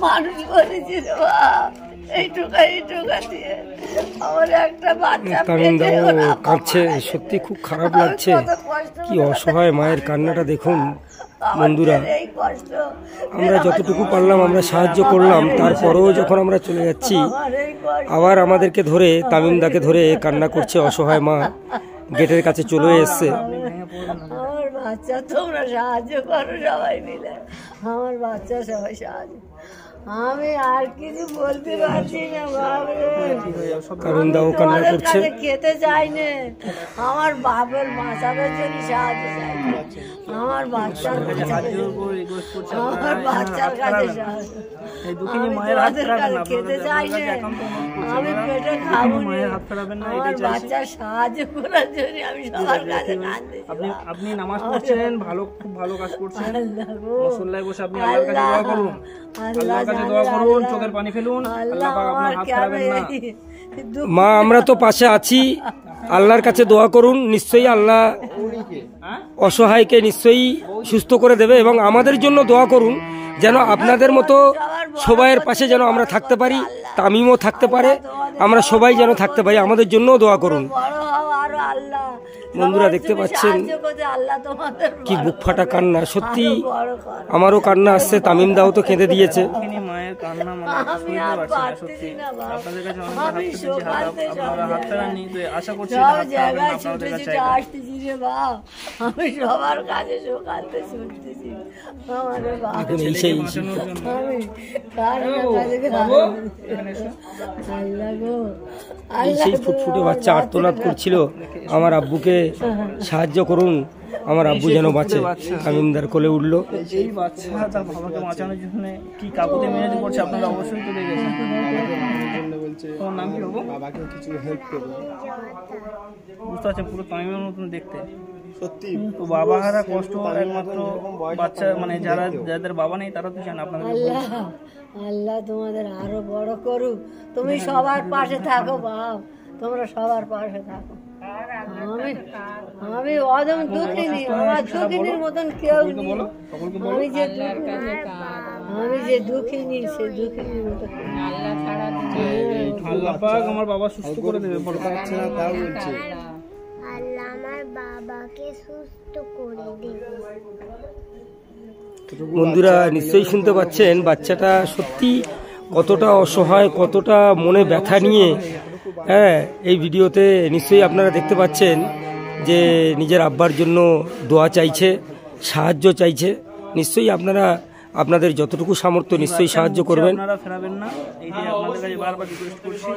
মানুষ করেছি রে বাপ, এইটুকা দিয়ে আমার একটা বাচ্চা কাঁদছে, সত্যি খুব খারাপ লাগছে। কি অসহায় মায়ের কান্নাটা দেখুন বন্ধুরা। আমরা যতটুকু পারলাম আমরা সাহায্য করলাম, তারপরেও যখন আমরা চলে যাচ্ছি আবার আমাদেরকে ধরে, তামিমদাকে ধরে কান্না করছে অসহায় মা। গেটের কাছে চলে এসছে। আমার বাচ্চা তোমরা সাহায্য করো সবাই মিলে, আমার বাচ্চা সবাই সাহায্য। আমি আর কিছু বলতে পারছি না তামিমদাও কান্না করছে। খেতে চাই না, আমার বাপের বাঁচানোর জন্য সাহায্য চাই, আমার বাচ্চার খেতে চাই না, আমি পেটে খাবো না, আমার বাচ্চার সাহায্য করার জন্য আমি সবার কাছে কাঁদছি। আপনি নামাজ পড়ছেন, ভালো, খুব ভালো কাজ করছেন। মুসল্লায় বসে আপনি আল্লাহর কাছে দোয়া করুন, আল্লাহর কাছে দোয়া করুন, চোখের পানি ফেলুন, আল্লাহ পাক আপনার হাত ছাড়বেন না। মা আমরা তো পাশে আছি, আল্লাহর কাছে দোয়া করুন, নিশ্চয়ই আল্লাহ অসহায়কে নিশ্চয়ই সুস্থ করে দেবে। এবং আমাদের জন্য দোয়া করুন যেন আপনাদের মতো সবাইয়ের পাশে যেন আমরা থাকতে পারি, তামিমও থাকতে পারে, আমরা সবাই যেন থাকতে পারি, আমাদের জন্য দোয়া করুন। বন্ধুরা দেখতে পাচ্ছেন কি বুক ফাটা কান্না, সত্যি আমারও কান্না আসছে, তামিমদাও তো কেঁদে দিয়েছে। মায়ের কান্না আপনাদের কাছে আশা করছি আমি সবার কাছে শোকাতে শুনতেছি, সেই ফুটফুটে বাচ্চা আর্তনাদ করছিল, আমার আব্বুকে সাহায্য করুন, আমার আব্বু যেন বাঁচে। তামিমদার কোলে উঠলো। এই বাচ্চা তার বাবাকে বাঁচানোর জন্য কি কাকুতে মেহনত করছে আপনারা অবশ্যই তো দেখেছেন। তোমার নাম কি বাবু? বাবাকে কিছু হেল্প করবে, বুঝতে পারছেন, পুরো তামিমের মতন দেখতে সত্যি। তো বাবা হারা কষ্ট একমাত্র বাচ্চা, মানে যারা যাদের বাবা নেই তারা তো জানে। আপনাদের আল্লাহ তোমাদের আরো বড় করুক, তুমি সবার পাশে থাকো বাপ, তোমরা সবার পাশে থাকো। আমি অদম দুঃখিনী, আমার দুঃখিনীর মতন কেউ নেই। আমি যে দুঃখিনী, সেই দুঃখিনীর মতন আল্লাহ পাক আমার বাবা সুস্থ করে দেবে। তাও বলছে আল্লাহ আমার বাবাকে সুস্থ করে দেবে। বন্ধুরা নিশ্চয়ই শুনতে পাচ্ছেন বাচ্চাটা সত্যি কতটা অসহায়, কতটা মনে ব্যথা নিয়ে, হ্যাঁ, এই ভিডিওতে নিশ্চয়ই আপনারা দেখতে পাচ্ছেন যে নিজের আব্বার জন্য দোয়া চাইছে, সাহায্য চাইছে। নিশ্চয়ই আপনারা আপনাদের যতটুকু সামর্থ্য নিশ্চয়ই সাহায্য করবেন। আপনারা ফেরাবেন না, এই যে আপনাদের কাছে বারবার রিকোয়েস্ট করছি,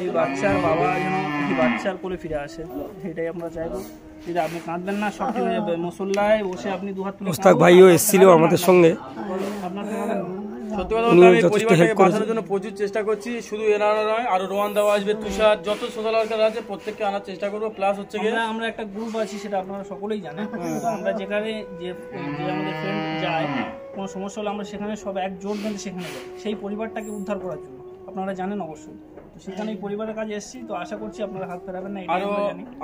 এই বাচ্চার বাবা যেন এই বাচ্চার কোলে ফিরে আসে, সেটাই আমরা চাইবো। যদি আপনি কাঁদবেন না, সব ঠিক হয়ে যাবে। মুসল্লায় বসে আপনি দুহাত তুলে, মোস্তাক ভাইও এসেছিল আমাদের সঙ্গে, সত্যি কথা বলতে আমি পরিবারটাকে বাঁচানোর জন্য প্রচুর চেষ্টা করছি। শুধু এরা নয়, আরো রোহান দেওয়া আসবে, তুষার, যত সোশ্যাল ওয়ার্কার আছে প্রত্যেককে আনার চেষ্টা করবো। প্লাস হচ্ছে আমরা একটা গ্রুপ আছি, সেটা আপনারা সকলেই জানেন। আমরা যেখানে যে আমাদের ফ্রেন্ড যায়, কোনো সমস্যা হলে আমরা সেখানে সব একজোট বেঁধে সেখানে যাই, সেই পরিবারটাকে উদ্ধার করার জন্য। আপনারা জানেন অবশ্যই, তো সেখানে এই পরিবারের কাজে এসেছি, তো আশা করছি আপনারা হাত ফেরাবেন না। আরো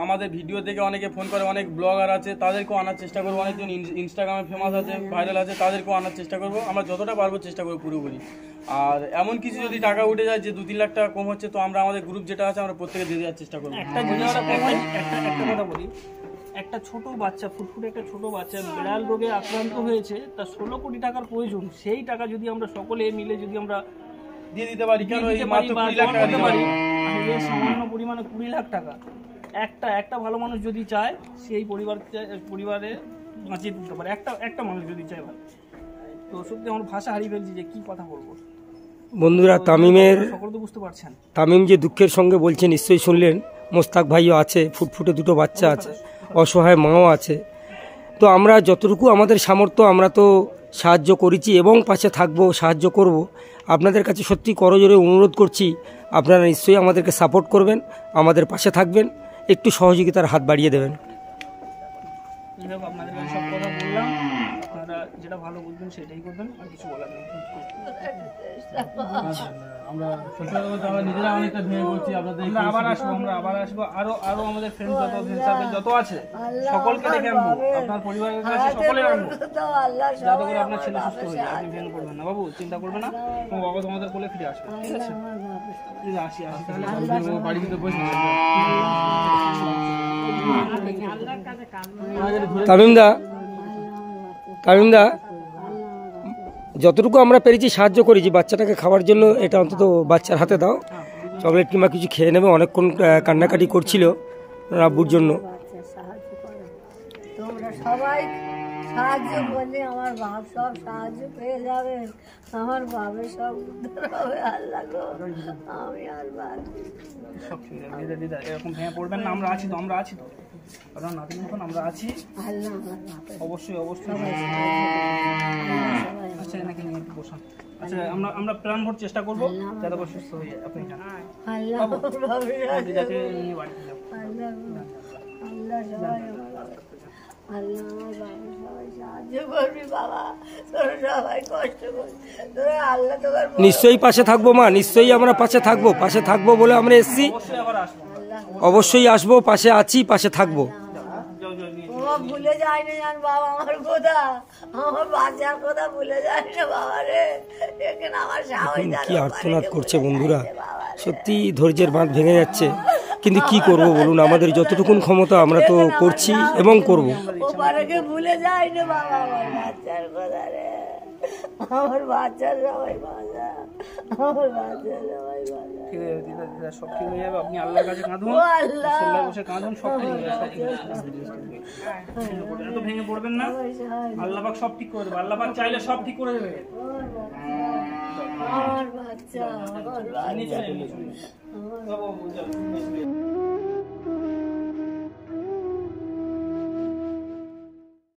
আমাদের ভিডিও দেখে অনেকে ফোন করে, অনেক ব্লগার আছে, তাদেরকেও আনার চেষ্টা করবো। অনেকজন ইনস্টাগ্রামে ফেমাস আছে, ভাইরাল আছে, তাদেরকেও আনার চেষ্টা করবো। আমরা যতটা পারবো চেষ্টা করবো পুরোপুরি। আর এমন কিছু যদি টাকা উঠে যায় যে 2-3 লাখ টাকা কম হচ্ছে, তো আমরা আমাদের গ্রুপ যেটা আছে আমরা প্রত্যেকে দিয়ে দেওয়ার চেষ্টা করবো। একটা কথা বলি, একটা ছোট বাচ্চা, ফুটফুটে একটা ছোট বাচ্চা বিড়াল রোগে আক্রান্ত হয়েছে, তার 16 কোটি টাকার প্রয়োজন। সেই টাকা যদি আমরা সকলে মিলে যদি আমরা দিয়ে দিতে পারি, কেন এই মাত্র 20 লাখ টাকা দিতে পারি, সামান্য পরিমাণে 20 লাখ টাকা একটা ভালো মানুষ যদি চায়, সেই পরিবারে বাঁচিয়ে দিতে পারে। একটা মানুষ যদি চায় ভালো, তো সত্যি আমার ভাষা হারিয়ে ফেলছি যে কি কথা বলবো। বন্ধুরা সকলে তো বুঝতে পারছেন, তামিম যে দুঃখের সঙ্গে বলছে নিশ্চয়ই শুনলেন। মোস্তাক ভাইও আছে, ফুটফুটে 2টো বাচ্চা আছে, অসহায় মাও আছে। তো আমরা যতটুকু আমাদের সামর্থ্য আমরা তো সাহায্য করেছি এবং পাশে থাকবো, সাহায্য করব। আপনাদের কাছে সত্যি করজোরে অনুরোধ করছি, আপনারা নিশ্চয়ই আমাদেরকে সাপোর্ট করবেন, আমাদের পাশে থাকবেন, একটু সহযোগিতার হাত বাড়িয়ে দেবেন। আপনাদের কাছে সব কথা বললাম, আপনারা যেটা ভালো বুঝবেন সেটাই করবেন, আর কিছু বলার নেই। আমরা সত্যি কথা বলতে আমরা নিজেরা অনেকটা ভেঙে পড়ছি আপনাদের। আমরা আবার আসবো আরো আমাদের ফ্রেন্ড যত আছে সকলকে ডেকে আনবো, আপনার পরিবারের কাছে সকলে আনবো, যাতে করে আপনার ছেলে সুস্থ হয়ে যায়। আপনি ভেঙে পড়বেন না বাবু, চিন্তা করবেন না, তোমার বাবা তোমাদের কোলে ফিরে আসবে, ঠিক আছে? আসি তাহলে বাড়িতে বসে তামিমদা যতটুকু আমরা পেরেছি সাহায্য করেছি বাচ্চাটাকে খাওয়ার জন্য, এটা অন্তত বাচ্চার হাতে দাও, চকলেট কিংবা কিছু খেয়ে নেবে। অনেকক্ষণ কান্নাকাটি করছিল আব্বুর জন্য। তোমরা সবাই সাহায্য করলে আমার বাপ সব সাহায্য পেয়ে যাবে, আমার বাপের সব উদ্ধার হবে। আল্লাহ গো, আমি আর বাদ সব ঠিক আছে। দিদা এরকম ভেঙে পড়বেন না, আমরা আছি তো আপনার নাতির মতন আমরা আছি। আল্লাহ আমার বাপের অবশ্যই আচ্ছা এনাকে নিয়ে একটু বসান। আচ্ছা আমরা প্রাণ ভোর চেষ্টা করবো যাতে করে সুস্থ হয়ে যায়। আপনি যান, আল্লাহ আমার বাপের দিদাকে নিয়ে বাড়িতে যাবো। আল্লাহ আল্লাহ সবাই আমার বাপের, আল্লাহ আমার বাপের সবাই সাহায্য করবি বাবা, তোরা সবাই কষ্ট করবি, তোরা আল্লাহ তোমার নিশ্চয়ই পাশে থাকবো মা, নিশ্চয়ই আমরা পাশে থাকবো বলে আমরা এসেছি। অবশ্যই আবার আসবো। অবশ্যই আসবো, পাশে আছি, পাশে থাকবো। ভুলে যাই না জান বাবা, আমার কথা, আমার বাচ্চার কথা ভুলে যাই না বাবা রে। এখানে আমার সাহস কি আর্তনাদ করছে বন্ধুরা, সত্যি ধৈর্যের বাঁধ ভেঙে যাচ্ছে। কিন্তু কি করব বলুন, আমাদের যতটুকুন ক্ষমতা আমরা তো করছি এবং করব। ওপারেকে ভুলে যাই না বাবা, আমার বাচ্চার কথা রে, আমার বাচ্চার সবাই বাঁচা, আমার বাচ্চার সবাই বাঁচা। ঠিক আছে দিদা সব ঠিক হয়ে যাবে। আপনি আল্লাহর কাছে কাঁদুন, ও আল্লাহ, সোল্লায় বসে কাঁদুন, সব ঠিক হয়ে যাবে। এত ভেঙে পড়বেন না, আল্লাহ পাক সব ঠিক করে দেবে। আল্লাহ পাক চাইলে সব ঠিক করে দেবে। আমার বাচ্চা, আমার বাচ্চা। নিচে